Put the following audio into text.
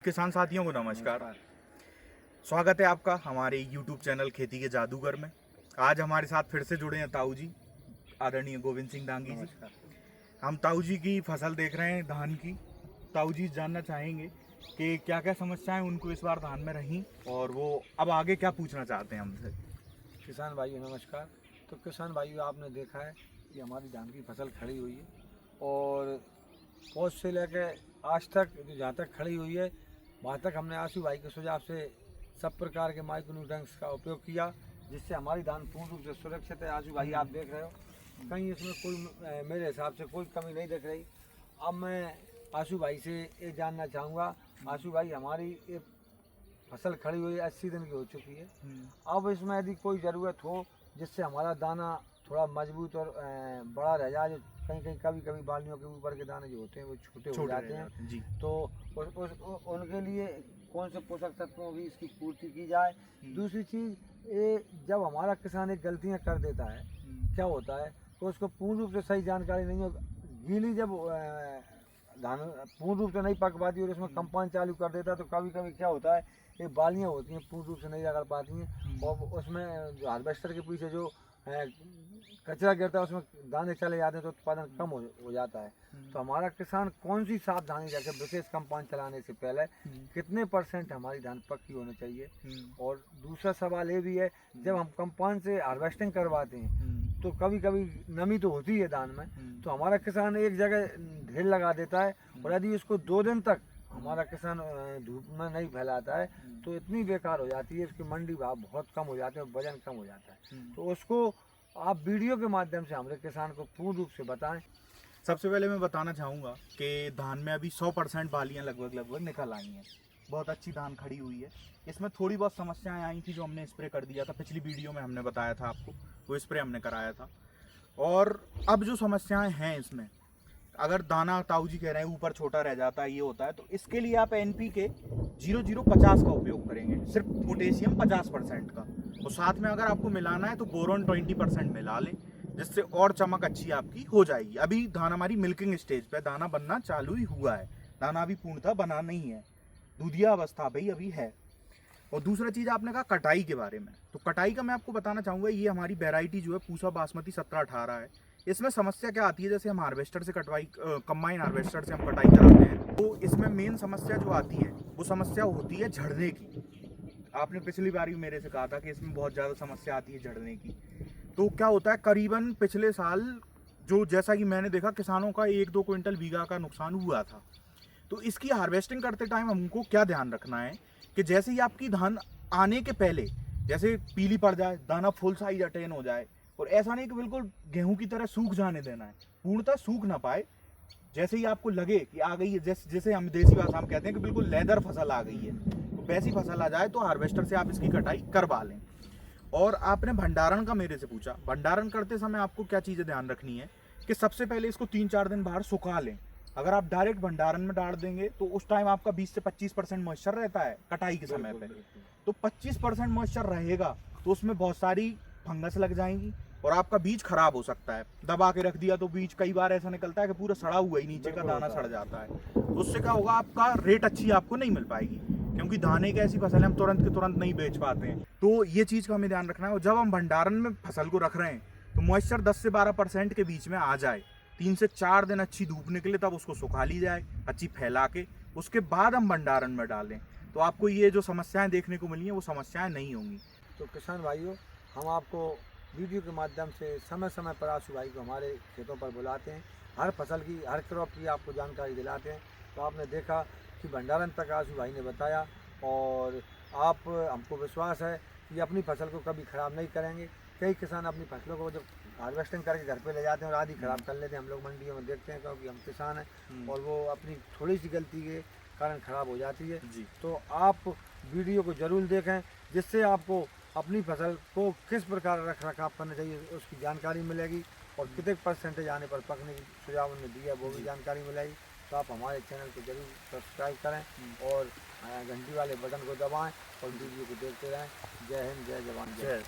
किसान साथियों को नमस्कार। स्वागत है आपका हमारे YouTube चैनल खेती के जादूगर में। आज हमारे साथ फिर से जुड़े हैं ताऊ जी, आदरणीय गोविंद सिंह डांगी जी। हम ताऊ जी की फसल देख रहे हैं धान की। ताऊ जी जानना चाहेंगे कि क्या क्या समस्याएं उनको इस बार धान में रहीं और वो अब आगे क्या पूछना चाहते हैं हमसे। किसान भाइयों नमस्कार। तो किसान भाइयों, आपने देखा है कि हमारी धान की फसल खड़ी हुई है और पौध से लेकर आज तक जहाँ तक खड़ी हुई है वहाँ तक हमने आशु भाई के सुझाव से सब प्रकार के माइक्रोन्यूट्रिएंट्स का उपयोग किया, जिससे हमारी धान पूर्ण रूप से सुरक्षित है। आशु भाई आप देख रहे हो, कहीं इसमें कोई मेरे हिसाब से कोई कमी नहीं दिख रही। अब मैं आशु भाई से ये जानना चाहूँगा, आशु भाई हमारी ये फसल खड़ी हुई 80 दिन की हो चुकी है। अब इसमें यदि कोई ज़रूरत हो जिससे हमारा दाना थोड़ा मजबूत और बड़ा रह जाए, कहीं कहीं कभी कभी बालियों के ऊपर के दाने जो होते हैं वो छोटे हो जाते हैं जी। तो उनके लिए कौन से पोषक तत्वों की इसकी पूर्ति की जाए। दूसरी चीज़, ये जब हमारा किसान एक गलतियां कर देता है, क्या होता है तो उसको पूर्ण रूप से सही जानकारी नहीं हो, गीली जब धान पूर्ण रूप से नहीं पक पाती और उसमें कंपाउंड चालू कर देता है तो कभी कभी क्या होता है, ये बालियाँ होती हैं पूर्ण रूप से नहीं रगड़ पाती हैं और उसमें जो हार्वेस्टर के पीछे जो कचरा गिरता है उसमें दाने चले जाते हैं तो उत्पादन कम हो जाता है। तो हमारा किसान कौन सी सावधानी रखे विशेष कंपाउंड चलाने से पहले, कितने % हमारी धान पक्की होनी चाहिए। और दूसरा सवाल ये भी है, जब हम कंपाउंड से हार्वेस्टिंग करवाते हैं तो कभी कभी नमी तो होती है धान में, तो हमारा किसान एक जगह ढेर लगा देता है और यदि उसको 2 दिन तक हमारा किसान धूप में नहीं फैलाता है तो इतनी बेकार हो जाती है, उसकी मंडी भाव बहुत कम हो जाते हैं और वजन कम हो जाता है। तो उसको आप वीडियो के माध्यम से हमारे किसान को पूर्ण रूप से बताएं। सबसे पहले मैं बताना चाहूँगा कि धान में अभी 100% बालियाँ लगभग निकल आई हैं। बहुत अच्छी धान खड़ी हुई है। इसमें थोड़ी बहुत समस्याएं आई थी जो हमने स्प्रे कर दिया था, पिछली वीडियो में हमने बताया था आपको, वो स्प्रे हमने कराया था। और अब जो समस्याएं हैं इसमें, अगर दाना ताऊ जी कह रहे हैं ऊपर छोटा रह जाता है, ये होता है, तो इसके लिए आप NPK 0050 का उपयोग करेंगे, सिर्फ पोटेशियम 50% का। और साथ में अगर आपको मिलाना है तो बोरोन 20% मिला लें, जिससे और चमक अच्छी आपकी हो जाएगी। अभी धान हमारी मिल्किंग स्टेज पे, दाना बनना चालू ही हुआ है, दाना अभी पूर्णतः बना नहीं है, दूधिया अवस्था पे ही अभी है। और दूसरा चीज़ आपने कहा कटाई के बारे में, तो कटाई का मैं आपको बताना चाहूँगा, ये हमारी वैरायटी जो है पूसा बासमती 1718 है। इसमें समस्या क्या आती है, जैसे हम हार्वेस्टर से कटवाई, कंबाइन हार्वेस्टर से हम कटाई कराते हैं, तो इसमें मेन समस्या जो आती है वो समस्या होती है झड़ने की। आपने पिछली बार भी मेरे से कहा था कि इसमें बहुत ज़्यादा समस्या आती है झड़ने की। तो क्या होता है, करीबन पिछले साल जो जैसा कि मैंने देखा किसानों का 1-2 क्विंटल बीघा का नुकसान हुआ था। तो इसकी हार्वेस्टिंग करते टाइम हमको क्या ध्यान रखना है कि जैसे ही आपकी धान आने के पहले जैसे पीली पड़ जाए, दाना फुल साइज अटेन हो जाए, और ऐसा नहीं कि बिल्कुल गेहूं की तरह सूख जाने देना है, पूर्णतः सूख ना पाए। जैसे ही आपको लगे कि आ गई है, जैसे हम देसी भाषा हम कहते हैं कि बिल्कुल लेदर फसल आ गई है, तो वैसी फसल आ जाए तो हार्वेस्टर से आप इसकी कटाई करवा लें। और आपने भंडारण का मेरे से पूछा, भंडारण करते समय आपको क्या चीज़ें ध्यान रखनी है कि सबसे पहले इसको 3-4 दिन बाहर सुखा लें। अगर आप डायरेक्ट भंडारण में डाल देंगे तो उस टाइम आपका 20 से 25% मॉइस्चर रहता है कटाई के समय पे, तो 25% मॉइस्चर रहेगा तो उसमें बहुत सारी फंगस लग जाएंगी और आपका बीज खराब हो सकता है। दबा के रख दिया तो बीज कई बार ऐसा निकलता है कि पूरा सड़ा हुआ ही नीचे का दाना सड़ जाता है, तो उससे क्या होगा, आपका रेट अच्छी आपको नहीं मिल पाएगी, क्योंकि धान एक ऐसी फसल है हम तुरंत के तुरंत नहीं बेच पाते हैं। तो ये चीज़ का हमें ध्यान रखना है। और जब हम भंडारण में फसल को रख रहे हैं तो मॉइस्चर 10 से 12% के बीच में आ जाए, 3 से 4 दिन अच्छी धूप निकले, तब उसको सुखा ली जाए अच्छी फैला के, उसके बाद हम भंडारण में डालें, तो आपको ये जो समस्याएं देखने को मिली हैं वो समस्याएं नहीं होंगी। तो किसान भाइयों, हम आपको वीडियो के माध्यम से समय समय पर आशु भाई को हमारे खेतों पर बुलाते हैं, हर फसल की हर क्रॉप की आपको जानकारी दिलाते हैं। तो आपने देखा कि भंडारण तक आशु भाई ने बताया और आप हमको विश्वास है कि अपनी फसल को कभी ख़राब नहीं करेंगे। कई किसान अपनी फसलों को जब हार्वेस्टिंग करके घर पे ले जाते हैं और आधी ख़राब कर लेते हैं, हम लोग मंडियों में देखते हैं, क्योंकि हम किसान हैं और वो अपनी थोड़ी सी गलती के कारण ख़राब हो जाती है जी। तो आप वीडियो को ज़रूर देखें, जिससे आपको अपनी फसल को किस प्रकार रख रखाव करना चाहिए उसकी जानकारी मिलेगी और कितने % आने पर पकने की सुझाव उन्होंने दिया वो भी जानकारी मिलेगी। तो आप हमारे चैनल को जरूर सब्सक्राइब करें और घंटी वाले बटन को दबाएं और वीडियो को देखते रहें। जय हिंद, जय जवान, जय।